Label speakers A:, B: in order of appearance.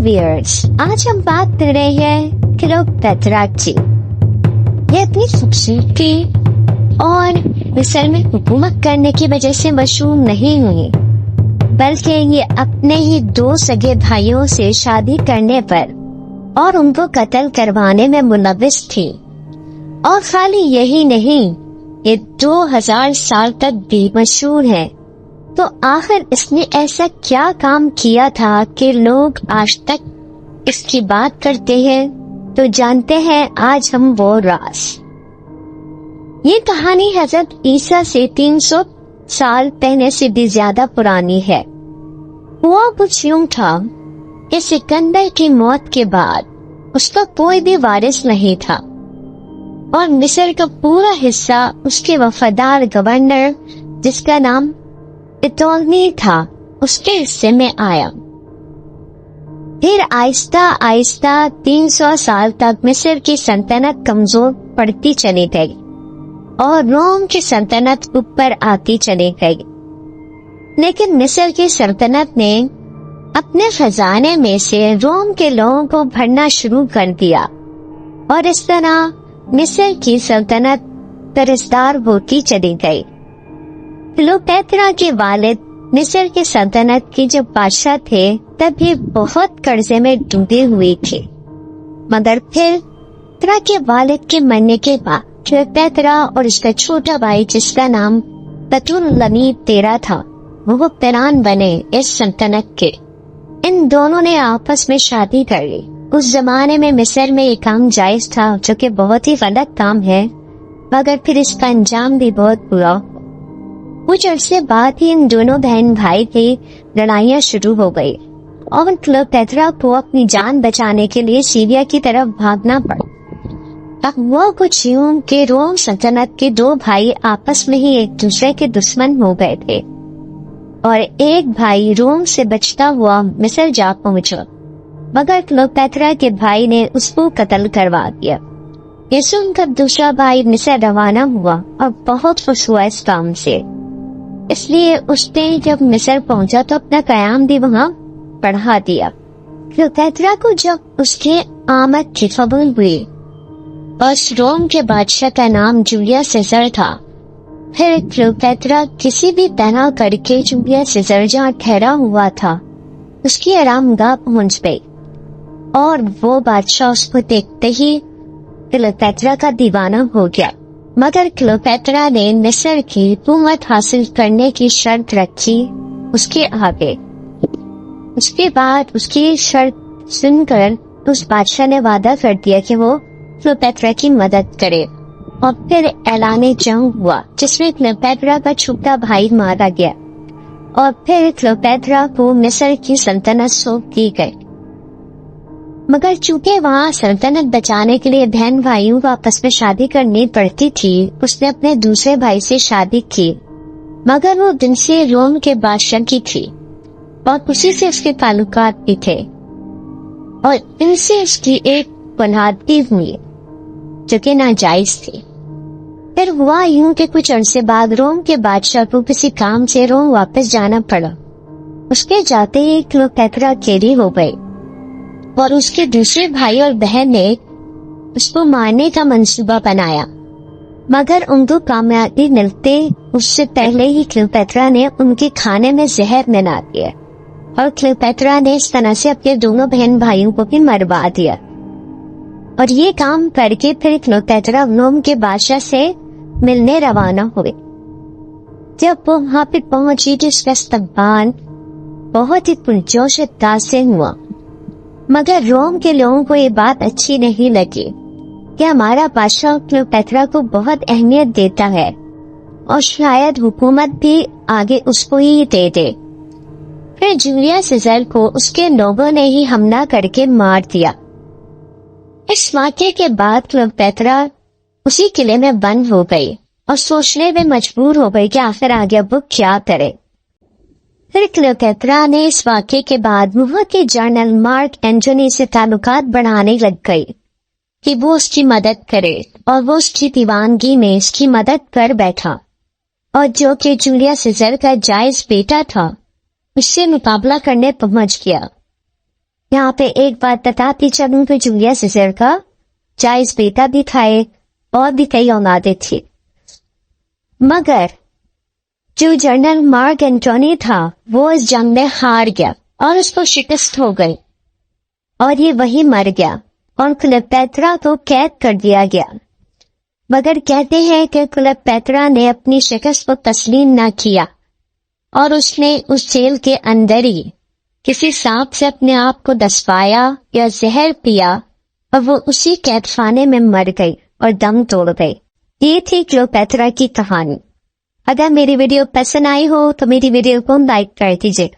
A: Viewers, आज हम बात कर रहे हैं क्लियोपेत्रा की। ये अपनी खूबसूरती और मिस्र में हुकूमत करने की वजह से मशहूर नहीं हुई, बल्कि ये अपने ही 2 सगे भाइयों से शादी करने पर और उनको कत्ल करवाने में मुलव्विस थी। और खाली यही नहीं, ये 2000 साल तक भी मशहूर है। तो आखिर इसने ऐसा क्या काम किया था कि लोग आज तक इसकी बात करते हैं? तो जानते हैं आज हम वो राज। ये कहानी हजरत ईसा से 300 साल पहले से भी ज्यादा पुरानी है। हुआ कुछ यूं था कि सिकंदर की मौत के बाद उसका कोई भी वारिस नहीं था और मिस्र का पूरा हिस्सा उसके वफादार गवर्नर, जिसका नाम इटोलमी था, उसके हिस्से में आया। फिर आहिस्ता आहिस्ता 300 साल तक मिस्र की सल्तनत कमजोर पड़ती चली गई और रोम की सल्तनत ऊपर आती चली गई। लेकिन मिस्र की सल्तनत ने अपने खजाने में से रोम के लोगों को भरना शुरू कर दिया और इस तरह मिस्र की सल्तनत तरसदार होती चली गई। क्लियोपेत्रा के वालिद मिस्र की सल्तनत के जब बादशाह थे तब ये बहुत कर्जे में डूबे हुए थे, मगर फिर क्लियोपेत्रा के वालिद के मरने के बाद क्लियोपेत्रा और उसका छोटा भाई, जिसका नाम पटोलेमी तेरा था, वो हुक्मरान बने इस सल्तनत के। इन दोनों ने आपस में शादी कर ली। उस जमाने में मिस्र में ये काम जायज था, जो कि बहुत ही गलत काम है, मगर फिर इसका अंजाम भी बहुत बुरा। कुछ अरसे बाद ही इन दोनों बहन भाई की लड़ाइयाँ शुरू हो गई और क्लियोपेत्रा को अपनी जान बचाने के लिए सीरिया की तरफ भागना पड़ा। अब वो कुछ यूं कि रोम सल्तनत के 2 भाई आपस में ही एक दूसरे के दुश्मन हो गए थे और एक भाई रोम से बचता हुआ मिस्र जा पहुंचा, मगर क्लियोपेत्रा के भाई ने उसको कत्ल करवा दिया। ये सुनकर दूसरा भाई मिस्र रवाना हुआ और बहुत खुश हुआ इस काम से, इसलिए उसने जब मिस्र पहुंचा तो अपना कयाम भी वहाँ बढ़ा दिया। क्लियोपेत्रा को जब उसके आमद की खबर हुई, बस रोम के बादशाह का नाम जूलियस सीजर था। फिर क्लियोपेत्रा किसी भी तरह करके जूलियस सीजर जहाँ ठहरा हुआ था उसकी आरामगाह पहुंच गई और वो बादशाह उसको देखते ही क्लियोपेत्रा का दीवाना हो गया। मगर क्लियोपेत्रा ने मिस्र की हुकूमत हासिल करने की शर्त रखी उसके आगे। उसके बाद उसकी शर्त सुनकर उस बादशाह ने वादा कर दिया कि वो क्लियोपेत्रा की मदद करे और फिर ऐलान जंग हुआ, जिसमें क्लियोपेत्रा का छोटा भाई मारा गया और फिर क्लियोपेत्रा को मिस्र की सल्तनत सौंप दी गई। मगर चूंकि वहाँ सल्तनत बचाने के लिए बहन भाइयों को आपस में शादी करनी पड़ती थी, उसने अपने दूसरे भाई से शादी की, मगर वो दिन से रोम के बादशाह की थी और उसी से उसके ताल्लुकात भी थे और इनसे उसकी एक औलाद भी हुई जो कि नाजायज थी। फिर हुआ यूं कि कुछ अरसे बाद रोम के बादशाह को किसी काम से रोम वापस जाना पड़ा। उसके जाते ही क्लियोपेत्रा अकेली हो गई और उसके दूसरे भाई और बहन ने उसको मारने का मंसूबा बनाया, मगर उनको कामयाबी मिलते उससे पहले ही क्लियोपेत्रा ने उनके खाने में जहर मिला दिया और क्लियोपेत्रा ने इस तरह से अपने दोनों बहन भाइयों को भी मरवा दिया। और ये काम करके फिर क्लियोपेत्रा रोम के बादशाह से मिलने रवाना हुए। जब वो वहाँ पे पहुंची तो उसका इस्तकबाल बहुत ही पुरजोश से हुआ, मगर रोम के लोगों को ये बात अच्छी नहीं लगी कि हमारा बादशाह क्लियोपेत्रा को बहुत अहमियत देता है और शायद हुकूमत भी आगे उसको ही दे दे। फिर जूलियस सीजर को उसके लोगों ने ही हमला करके मार दिया। इस वाक़े के बाद क्लियोपेत्रा उसी किले में बंद हो गई और सोचने में मजबूर हो गई कि आखिर आगे अब वो क्या करे। फिर क्लियोपेत्रा ने इस वाक़े के बाद वहाँ के जनरल मार्क एंटोनी से ताल्लुकात बढ़ाने लग गई कि वो उसकी मदद करे और वो उसकी दीवानगी में उसकी मदद कर बैठा और जो कि जूलियस सीजर का जायज बेटा था उससे मुकाबला करने पहुंच गया। यहाँ पे एक बात बताती चलूं कि जूलियस सीजर का जायज बेटा भी था और भी कई औलादे थी, मगर जो जनरल मार्क एंटोनी था वो इस जंग में हार गया और उसको शिकस्त हो गई और ये वही मर गया और क्लेयोपेत्रा को कैद कर दिया गया। मगर कहते हैं कि क्लेयोपेत्रा ने अपनी शिकस्त को तस्लीम न किया और उसने उस जेल के अंदर ही किसी सांप से अपने आप को दसवाया या जहर पिया और वो उसी कैदखाने में मर गई और दम तोड़ गई। ये थी क्लेयोपेत्रा की कहानी। अगर मेरी वीडियो पसंद आई हो तो मेरी वीडियो को लाइक कर दीजिए।